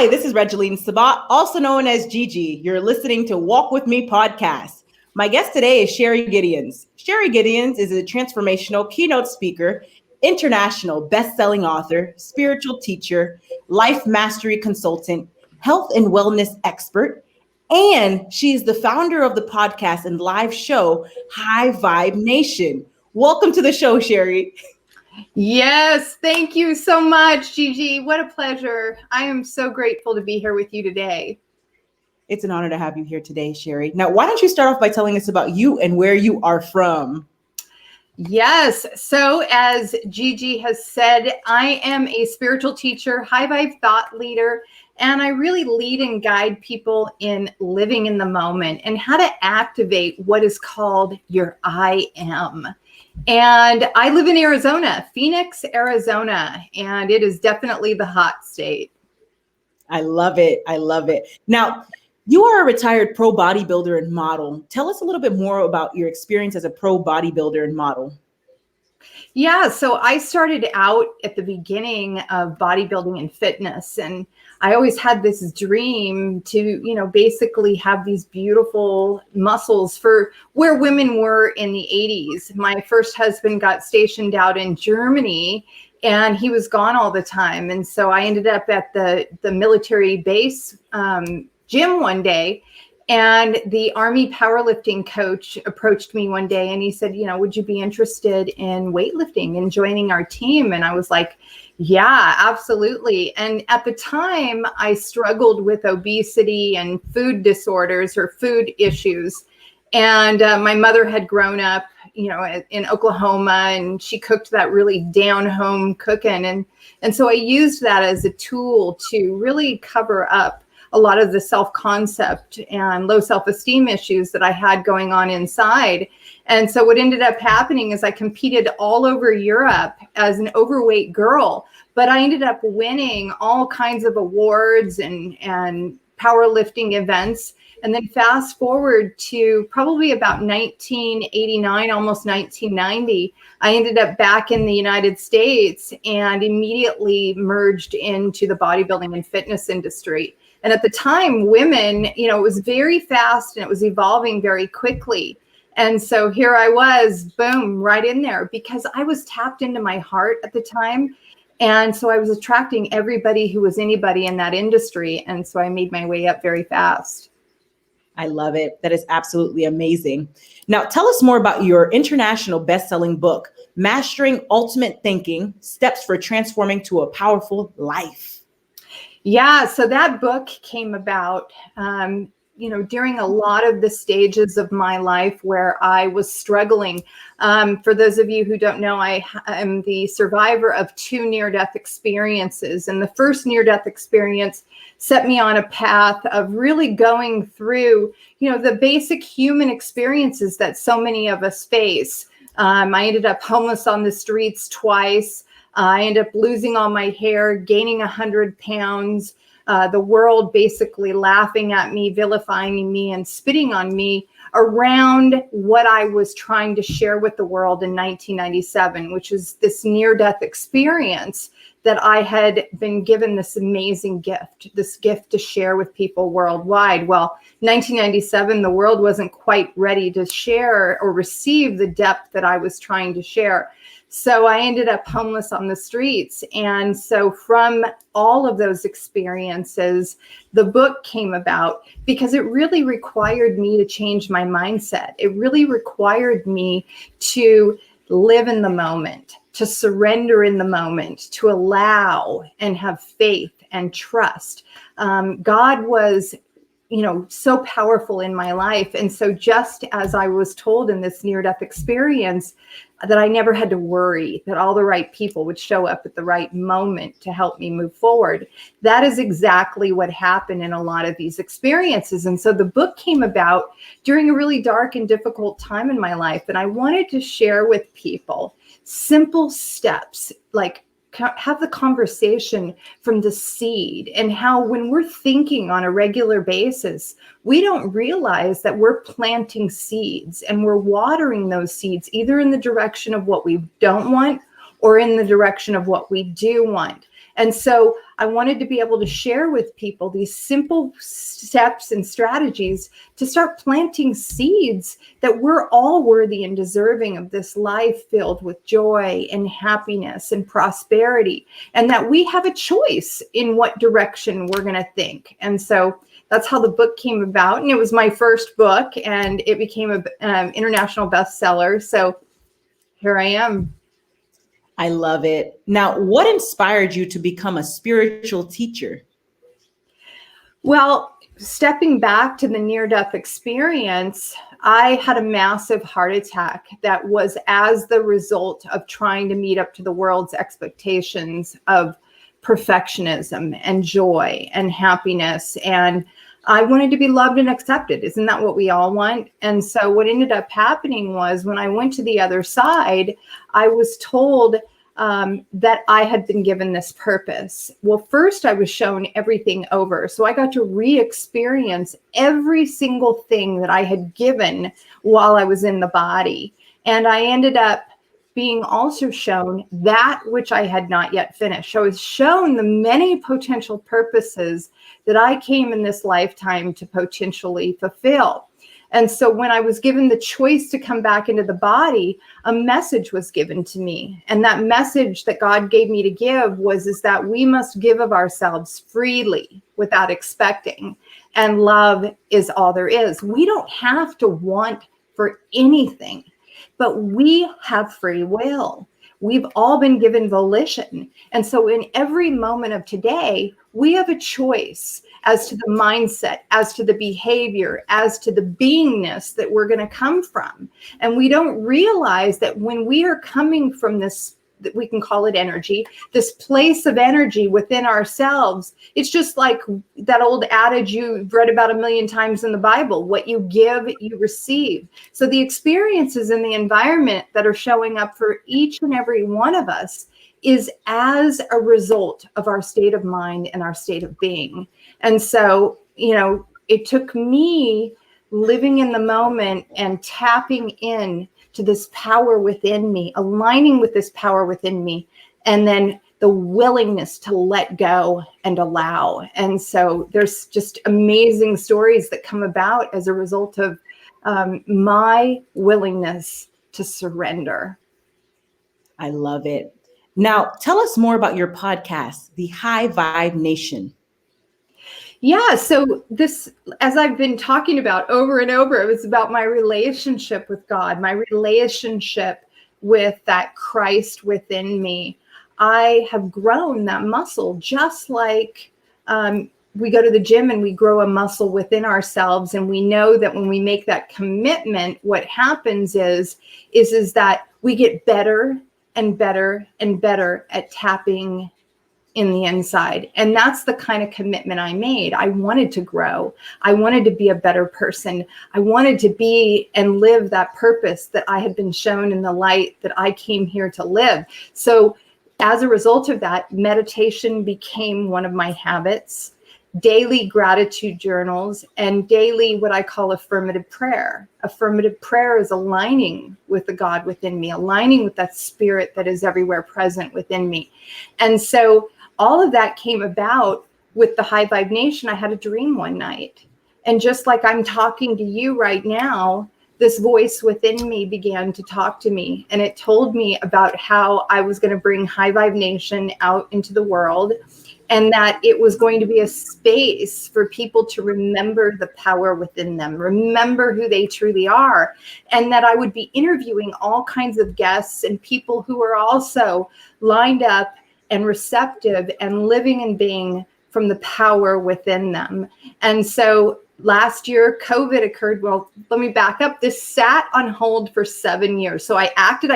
Hi, this is Regeline Sabat, also known as Gigi. You're listening to Walk With Me podcast. My guest today is Sherry Gideons. Sherry Gideons is a transformational keynote speaker, international best-selling author, spiritual teacher, life mastery consultant, health and wellness expert, and she is the founder of the podcast and live show, High Vibe Nation. Welcome to the show, Sherry. Yes, thank you so much, Gigi. What a pleasure. I am so grateful to be here with you today. It's an honor to have you here today, Sherry. Now, why don't you start off by telling us about you and where you are from? Yes, so as Gigi has said, I am a spiritual teacher, high vibe thought leader, and I really lead and guide people in living in the moment and how to activate what is called your I am. And I live in Arizona, Phoenix, Arizona, and it is definitely the hot state. I love it. I love it. Now, you are a retired pro bodybuilder and model. Tell us a little bit more about your experience as a pro bodybuilder and model. Yeah, so I started out at the beginning of bodybuilding and fitness, and I always had this dream to, basically have these beautiful muscles for where women were in the 80s. My first husband got stationed out in Germany, and he was gone all the time. And so I ended up at the military base gym one day. And the Army powerlifting coach approached me one day and he said, would you be interested in weightlifting and joining our team? And I was like, yeah, absolutely. And at the time, I struggled with obesity and food disorders or food issues. And my mother had grown up, in Oklahoma, and she cooked that really down home cooking. And so I used that as a tool to really cover up a lot of the self-concept and low self-esteem issues that I had going on inside. And so what ended up happening is I competed all over Europe as an overweight girl, but I ended up winning all kinds of awards and powerlifting events. And then fast forward to probably about 1989, almost 1990, I ended up back in the United States and immediately merged into the bodybuilding and fitness industry. And at the time, women, it was very fast and it was evolving very quickly. And so here I was, boom, right in there because I was tapped into my heart at the time. And so I was attracting everybody who was anybody in that industry. And so I made my way up very fast. I love it. That is absolutely amazing. Now, tell us more about your international best-selling book, Mastering Ultimate Thinking: Steps for Transforming to a Powerful Life. Yeah, so that book came about, during a lot of the stages of my life where I was struggling. For those of you who don't know, I am the survivor of 2 near-death experiences. And the first near-death experience set me on a path of really going through, the basic human experiences that so many of us face. I ended up homeless on the streets twice. I ended up losing all my hair, gaining 100 pounds, the world basically laughing at me, vilifying me, and spitting on me around what I was trying to share with the world in 1997, which is this near-death experience that I had been given this amazing gift to share with people worldwide. Well, 1997, the world wasn't quite ready to share or receive the depth that I was trying to share. So I ended up homeless on the streets. And so from all of those experiences, the book came about because it really required me to change my mindset. It really required me to live in the moment, to surrender in the moment, to allow and have faith and trust. God was so powerful in my life. And so just as I was told in this near-death experience that I never had to worry, that all the right people would show up at the right moment to help me move forward, that is exactly what happened in a lot of these experiences. And so the book came about during a really dark and difficult time in my life. And I wanted to share with people simple steps, like have the conversation from the seed, and how when we're thinking on a regular basis, we don't realize that we're planting seeds and we're watering those seeds either in the direction of what we don't want or in the direction of what we do want. And so I wanted to be able to share with people these simple steps and strategies to start planting seeds that we're all worthy and deserving of this life filled with joy and happiness and prosperity, and that we have a choice in what direction we're going to think. And so that's how the book came about. And it was my first book, and it became an international bestseller. So here I am. I love it. Now, what inspired you to become a spiritual teacher? Well, stepping back to the near-death experience, I had a massive heart attack that was as the result of trying to meet up to the world's expectations of perfectionism and joy and happiness. And I wanted to be loved and accepted. Isn't that what we all want? And so what ended up happening was when I went to the other side, I was told that I had been given this purpose. Well, first I was shown everything over. So I got to re-experience every single thing that I had given while I was in the body. And I ended up being also shown that which I had not yet finished. So I was shown the many potential purposes that I came in this lifetime to potentially fulfill. And so when I was given the choice to come back into the body, a message was given to me. And that message that God gave me to give is that we must give of ourselves freely without expecting. And love is all there is. We don't have to want for anything, but we have free will. We've all been given volition. And so in every moment of today, we have a choice as to the mindset, as to the behavior, as to the beingness that we're going to come from. And we don't realize that when we are coming from this, that we can call it energy, this place of energy within ourselves, it's just like that old adage you've read about 1,000,000 times in the Bible: what you give, you receive. So the experiences in the environment that are showing up for each and every one of us is as a result of our state of mind and our state of being. And so, it took me living in the moment and tapping in to this power within me, aligning with this power within me, and then the willingness to let go and allow. And so there's just amazing stories that come about as a result of my willingness to surrender. I love it. Now, tell us more about your podcast, The High Vibe Nation. Yeah, so this, as I've been talking about over and over, it was about my relationship with God, my relationship with that Christ within me. I have grown that muscle, just like we go to the gym and we grow a muscle within ourselves. And we know that when we make that commitment, what happens is that we get better and better and better at tapping in the inside. And that's the kind of commitment I made. I wanted to grow. I wanted to be a better person. I wanted to be and live that purpose that I had been shown in the light that I came here to live. So as a result of that, meditation became one of my habits, daily gratitude journals, and daily what I call affirmative prayer. Affirmative prayer is aligning with the God within me, aligning with that spirit that is everywhere present within me. And so all of that came about with the High Vibe Nation. I had a dream one night. And just like I'm talking to you right now, this voice within me began to talk to me. And it told me about how I was going to bring High Vibe Nation out into the world, and that it was going to be a space for people to remember the power within them, remember who they truly are, and that I would be interviewing all kinds of guests and people who are also lined up and receptive and living and being from the power within them. And so last year, COVID occurred. Well, let me back up. This sat on hold for 7 years. So I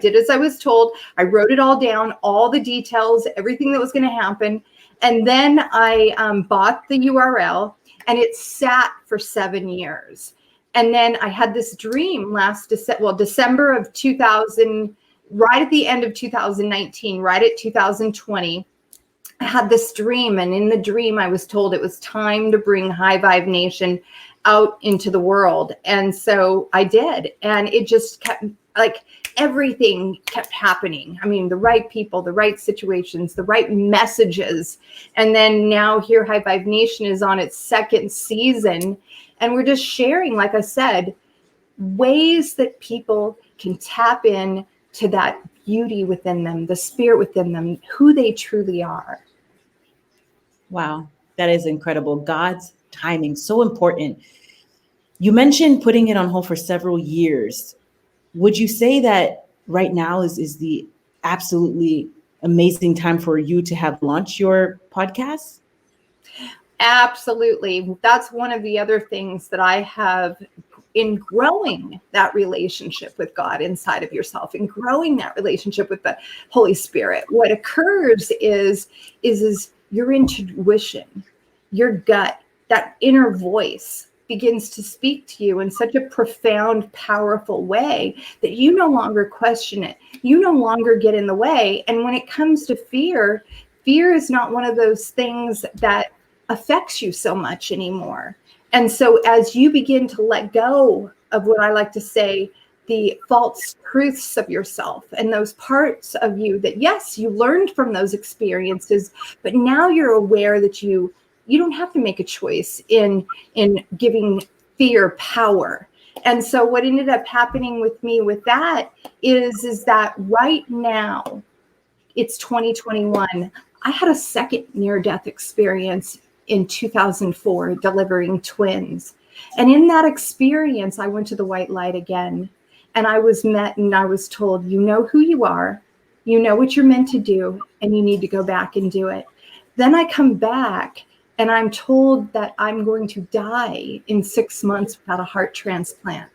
did as I was told. I wrote it all down, all the details, everything that was going to happen. And then I bought the URL, and it sat for 7 years. And then I had this dream December of 2000, right at the end of 2019, right at 2020. I had this dream, and in the dream, I was told it was time to bring High Vibe Nation out into the world. And so I did. And it just kept, everything kept happening. I mean, the right people, the right situations, the right messages. And then now here High Vibe Nation is on its second season. And we're just sharing, like I said, ways that people can tap in to that beauty within them, the spirit within them, who they truly are. Wow, that is incredible. God's timing, so important. You mentioned putting it on hold for several years. Would you say that right now is the absolutely amazing time for you to have launched your podcast? Absolutely. That's one of the other things that I have in growing that relationship with God inside of yourself and growing that relationship with the Holy Spirit. What occurs is your intuition, your gut, that inner voice begins to speak to you in such a profound, powerful way that you no longer question it. You no longer get in the way. And when it comes to fear, fear is not one of those things that affects you so much anymore. And so as you begin to let go of what I like to say, the false truths of yourself and those parts of you that, yes, you learned from those experiences, but now you're aware that you don't have to make a choice in giving fear power. And so what ended up happening with me with that is that right now, it's 2021. I had a second near-death experience in 2004, delivering twins. And in that experience, I went to the white light again. And I was met and I was told, you know who you are, you know what you're meant to do, and you need to go back and do it. Then I come back and I'm told that I'm going to die in 6 months without a heart transplant.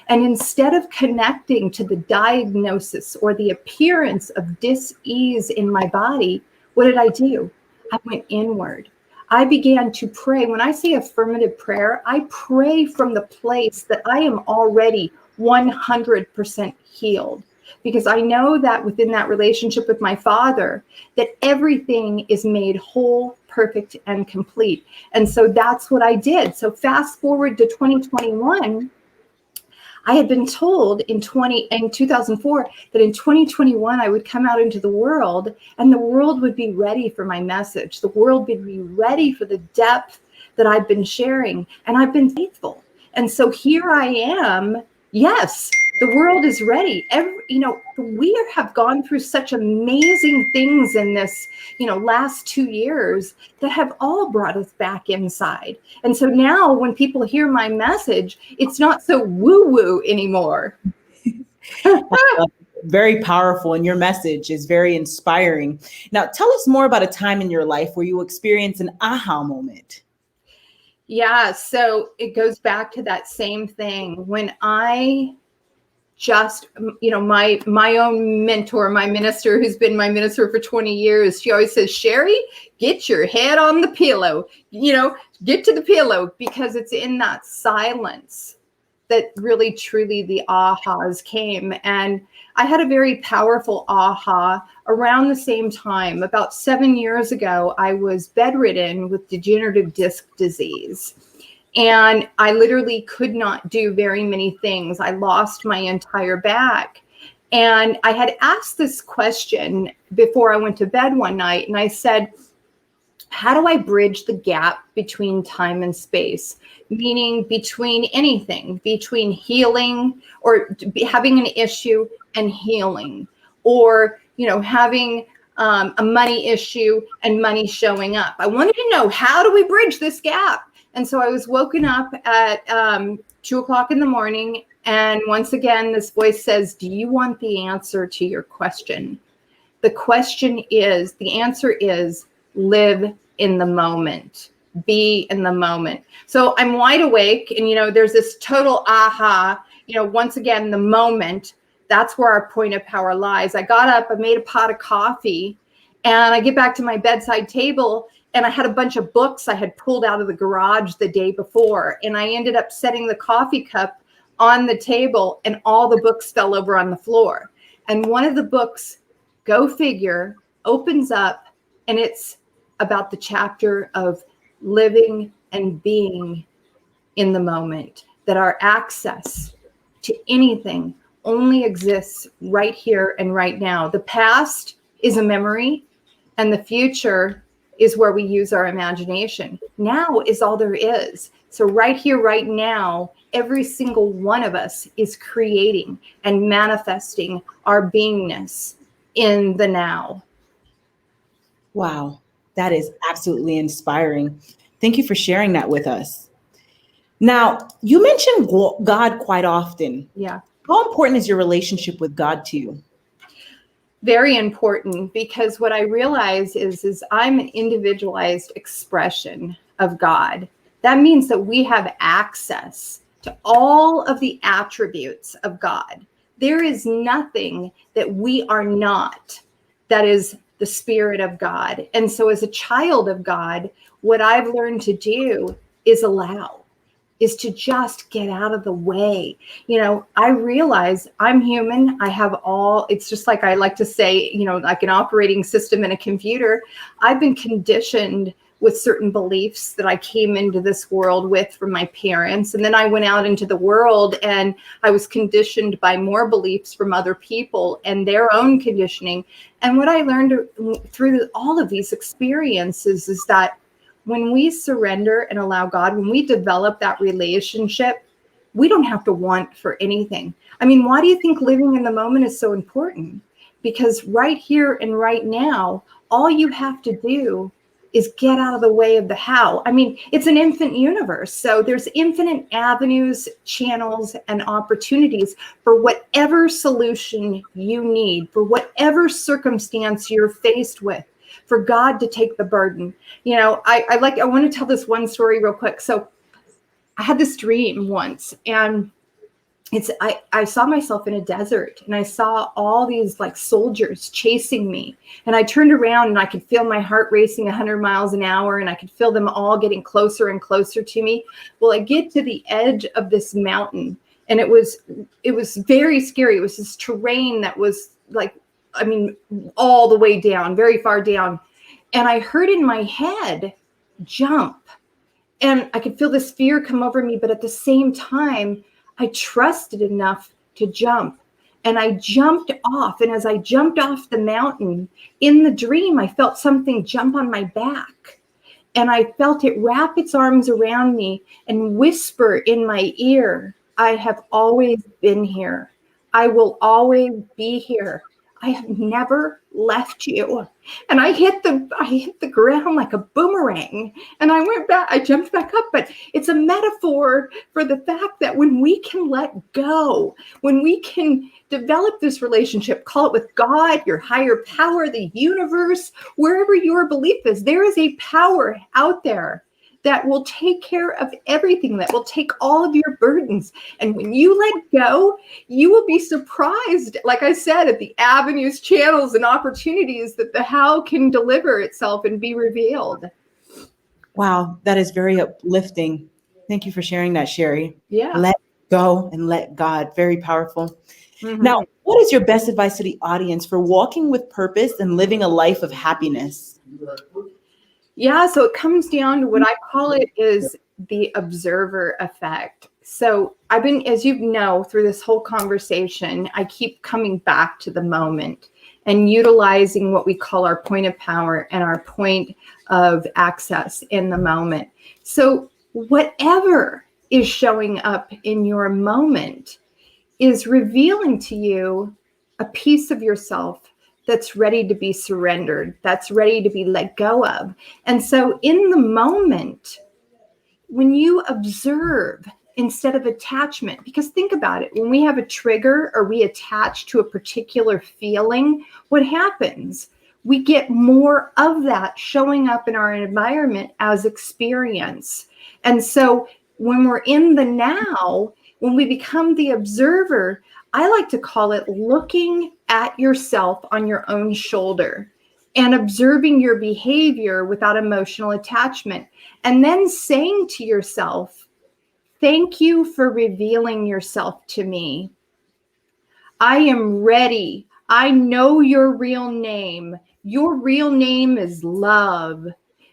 And instead of connecting to the diagnosis or the appearance of dis-ease in my body, what did I do? I went inward. I began to pray. When I say affirmative prayer, I pray from the place that I am already 100% healed. Because I know that within that relationship with my Father, that everything is made whole, perfect, and complete. And so that's what I did. So fast forward to 2021, I had been told in 2004 that in 2021 I would come out into the world and the world would be ready for my message. The world would be ready for the depth that I've been sharing, and I've been faithful. And so here I am. Yes, the world is ready. We have gone through such amazing things in this, last 2 years that have all brought us back inside. And so now when people hear my message, it's not so woo-woo anymore. Very powerful, and your message is very inspiring. Now, tell us more about a time in your life where you experienced an aha moment. Yeah, so it goes back to that same thing. When I just, my own mentor, my minister, who's been my minister for 20 years, she always says, Sherry, get your head on the pillow, get to the pillow, because it's in that silence that really, truly the ahas came. And I had a very powerful aha around the same time. About 7 years ago, I was bedridden with degenerative disc disease. And I literally could not do very many things. I lost my entire back. And I had asked this question before I went to bed one night. And I said, how do I bridge the gap between time and space? Meaning between anything, between healing or having an issue and healing, or, having a money issue and money showing up. I wanted to know, how do we bridge this gap? And so I was woken up at 2 o'clock in the morning. And once again, this voice says, do you want the answer to your question? The answer is live in the moment, be in the moment. So I'm wide awake and, there's this total aha, once again, the moment, that's where our point of power lies. I got up, I made a pot of coffee, and I get back to my bedside table, and I had a bunch of books I had pulled out of the garage the day before. And I ended up setting the coffee cup on the table, and all the books fell over on the floor. And one of the books, go figure, opens up, and it's about the chapter of living and being in the moment, that our access to anything only exists right here and right now. The past is a memory, and the future is where we use our imagination. Now is all there is. So right here, right now, every single one of us is creating and manifesting our beingness in the now. Wow, that is absolutely inspiring. Thank you for sharing that with us. Now, you mentioned God quite often. Yeah. How important is your relationship with God to you? Very important, because what I realize is I'm an individualized expression of God. That means that we have access to all of the attributes of God. There is nothing that we are not that is the Spirit of God. And so as a child of God, what I've learned to do is allow, is to just get out of the way. You know, I realize I'm human. I have all, it's just like I like to say, you know, like an operating system in a computer. I've been conditioned with certain beliefs that I came into this world with from my parents. And then I went out into the world and I was conditioned by more beliefs from other people and their own conditioning. And what I learned through all of these experiences is that when we surrender and allow God, when we develop that relationship, we don't have to want for anything. I mean, why do you think living in the moment is so important? Because right here and right now, all you have to do is get out of the way of the how. I mean, it's an infinite universe. So there's infinite avenues, channels, and opportunities for whatever solution you need, for whatever circumstance you're faced with, for God to take the burden. You know, I want to tell this one story real quick. So I had this dream once, and I saw myself in a desert, and I saw all these like soldiers chasing me, and I turned around and I could feel my heart racing 100 miles an hour, and I could feel them all getting closer and closer to me. Well, I get to the edge of this mountain, and it was very scary. It was this terrain that was like, I mean, all the way down, very far down. And I heard in my head, jump. And I could feel this fear come over me, but at the same time, I trusted enough to jump. And I jumped off. And as I jumped off the mountain, in the dream, I felt something jump on my back. And I felt it wrap its arms around me and whisper in my ear, I have always been here. I will always be here. I have never left you. And I hit the ground like a boomerang, and I jumped back up. But it's a metaphor for the fact that when we can let go, when we can develop this relationship, call it with God, your higher power, the universe, wherever your belief is, there is a power out there that will take care of everything, that will take all of your burdens. And when you let go, you will be surprised, like I said, at the avenues, channels, and opportunities that the how can deliver itself and be revealed. Wow, that is very uplifting. Thank you for sharing that, Sherry. Yeah. Let go and let God. Very powerful. Mm-hmm. Now, what is your best advice to the audience for walking with purpose and living a life of happiness? Yeah, so it comes down to what I call it is the observer effect. So I've been, as you know, through this whole conversation, I keep coming back to the moment and utilizing what we call our point of power and our point of access in the moment. So whatever is showing up in your moment is revealing to you a piece of yourself that's ready to be surrendered, that's ready to be let go of. And so in the moment, when you observe instead of attachment, because think about it, when we have a trigger or we attach to a particular feeling, what happens? We get more of that showing up in our environment as experience. And so when we're in the now, when we become the observer, I like to call it looking at yourself on your own shoulder and observing your behavior without emotional attachment. And then saying to yourself, thank you for revealing yourself to me. I am ready. I know your real name. Your real name is love.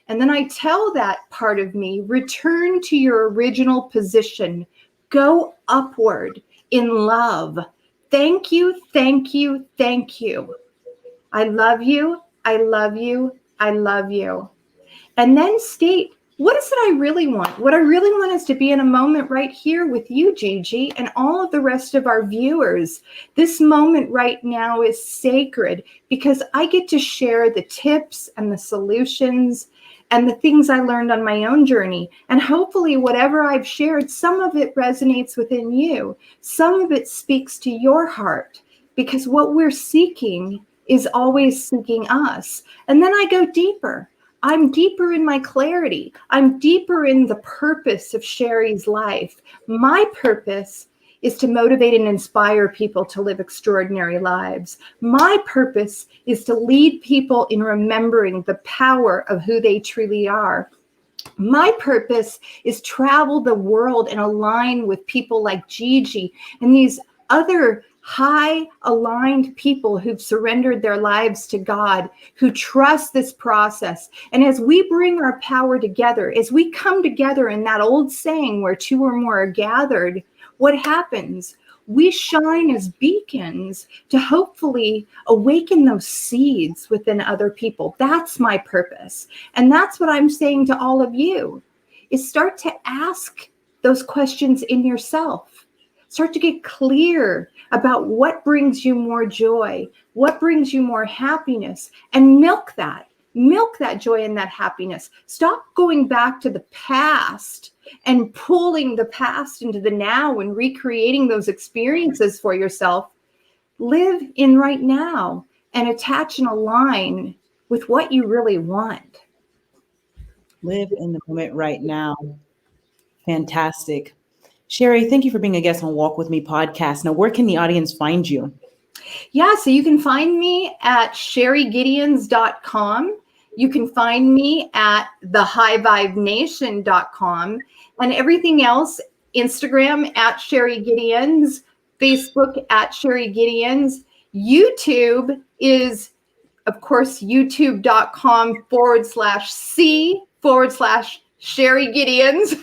And then I tell that part of me, return to your original position. Go upward in love. Thank you, thank you, thank you. I love you, I love you, I love you. And then state, what is it I really want? What I really want is to be in a moment right here with you, Gigi, and all of the rest of our viewers. This moment right now is sacred because I get to share the tips and the solutions and the things I learned on my own journey. And hopefully whatever I've shared, some of it resonates within you. Some of it speaks to your heart, because what we're seeking is always seeking us. And then I go deeper. I'm deeper in my clarity. I'm deeper in the purpose of Sherry's life. My purpose is to motivate and inspire people to live extraordinary lives. My purpose is to lead people in remembering the power of who they truly are. My purpose is travel the world and align with people like Gigi and these other high aligned people who've surrendered their lives to God, who trust this process. And as we bring our power together, as we come together in that old saying where two or more are gathered, what happens? We shine as beacons to hopefully awaken those seeds within other people. That's my purpose. And that's what I'm saying to all of you, is start to ask those questions in yourself. Start to get clear about what brings you more joy, what brings you more happiness, and milk that joy and that happiness. Stop going back to the past and pulling the past into the now and recreating those experiences for yourself. Live in right now and attach and align with what you really want. Live in the moment right now. Fantastic. Sherry, thank you for being a guest on Walk With Me podcast. Now, where can the audience find you? Yeah, so you can find me at sherrygideons.com. You can find me at thehighvibenation.com, and everything else, Instagram at Sherry Gideons, Facebook at Sherry Gideons. YouTube is, of course, youtube.com/C/Sherry Gideons.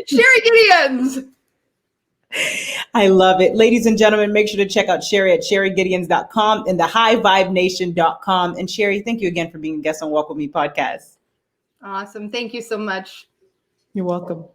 Sherry Gideons. I love it. Ladies and gentlemen, make sure to check out Sherry at sherrygideons.com and thehighvibenation.com. And Sherry, thank you again for being a guest on Walk With Me podcast. Awesome. Thank you so much. You're welcome.